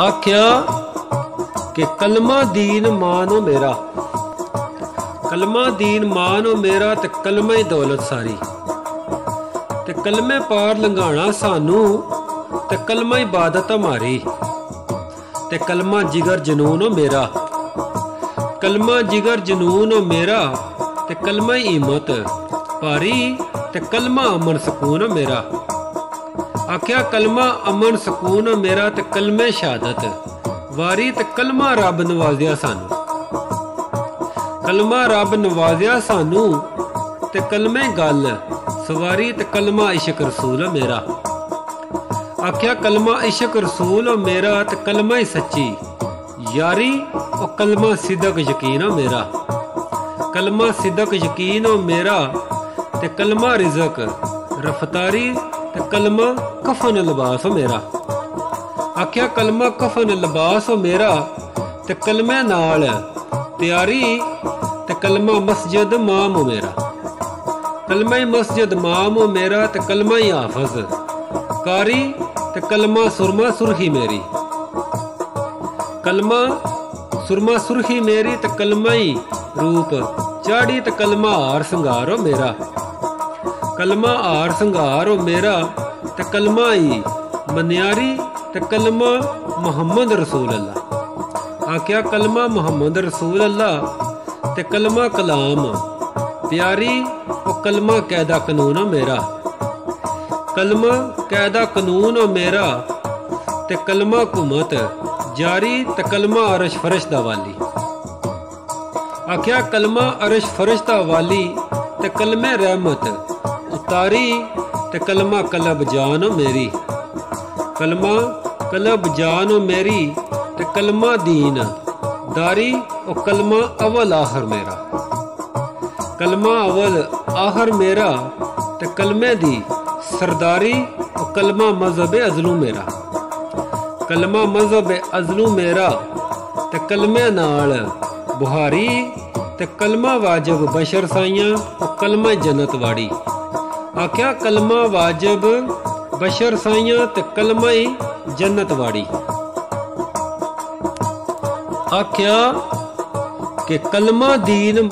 आख्या कि कलमा दीन मानो मेरा, कलमा दीन मानो मेरा ते कलमा ही दौलत सारी, ते कलमे पार लंघाना सानू ते कलमा इबादत हमारी, ते कलमा जिगर जनून मेरा, कलमा जिगर जनून मेरा ते कलमा हिम्मत भारी, ते कलमा अमन सकून मेरा। आख्या कलमा अमन सकून मेरा ते कलमे शहादत वारी, ते कलमा रब नवाजिया सानू, कलमा रब नवाजिया सानू ते कलमे गल सवारी, ते कलमा इश्क रसूल मेरा। आख्या कलमा इश्क रसूल मेरा ते कलमा ही सच्ची यारी, और कलमा सिदक यकीन मेरा, कलमा सिदक यकीन मेरा ते कलमा रिज़क रफ्तारी, ते कलमा कफन लिबास मेरा। आख्या कलमा कफन लिबास मेरा ते कलमे नाल तैयारी, ते कलमा मस्जिद माम मेरा, कलमा ही मस्जिद माम मेरा ते कलमा ही हाफज कारी, ते कलमा सुरमा सुरखी मेरी, कलमा सुरमा सुरखी मेरी ते कलमा ही रूप चाड़ी, ते कलमा हार संगारो मेरा, कलमा हार संगारो मेरा ते कलमा ही मन्यारी, ते कलमा मोहम्मद रसूल अल्लाह। आख्या कलमा मोहम्मद रसूल अल्लाह ते कलमा कलाम प्यारी, और कलमा कैदा कानून मेरा, कलमा कैदा कानून मेरा ते कलमा हुकूमत जारी, ते कलमा अरश फरश दा वाली। आख्या कलमा अरश फरश दा वाली ते कलमे रहमत उतारी, ते कलमा कलब जान मेरी, कलमा कलब जान मेरी ते कलमा दीन दारी, और कलमा अवल आखर मेरा, कलमा अवल आखर मेरा ते कलमे दी सरदारी, और कलमा मजहब अजलू मेरा, कलमा मजहब अजलू मेरा ते कलमे नाल बुहारी, ते कलमा वाजिब बशर साइयां, और कलमा जन्नत वाड़ी। आख्या कलमा वाजिब बशर साइयां ते कलमा ही जन्नत वाड़ी। आख्या कि कलमा दीन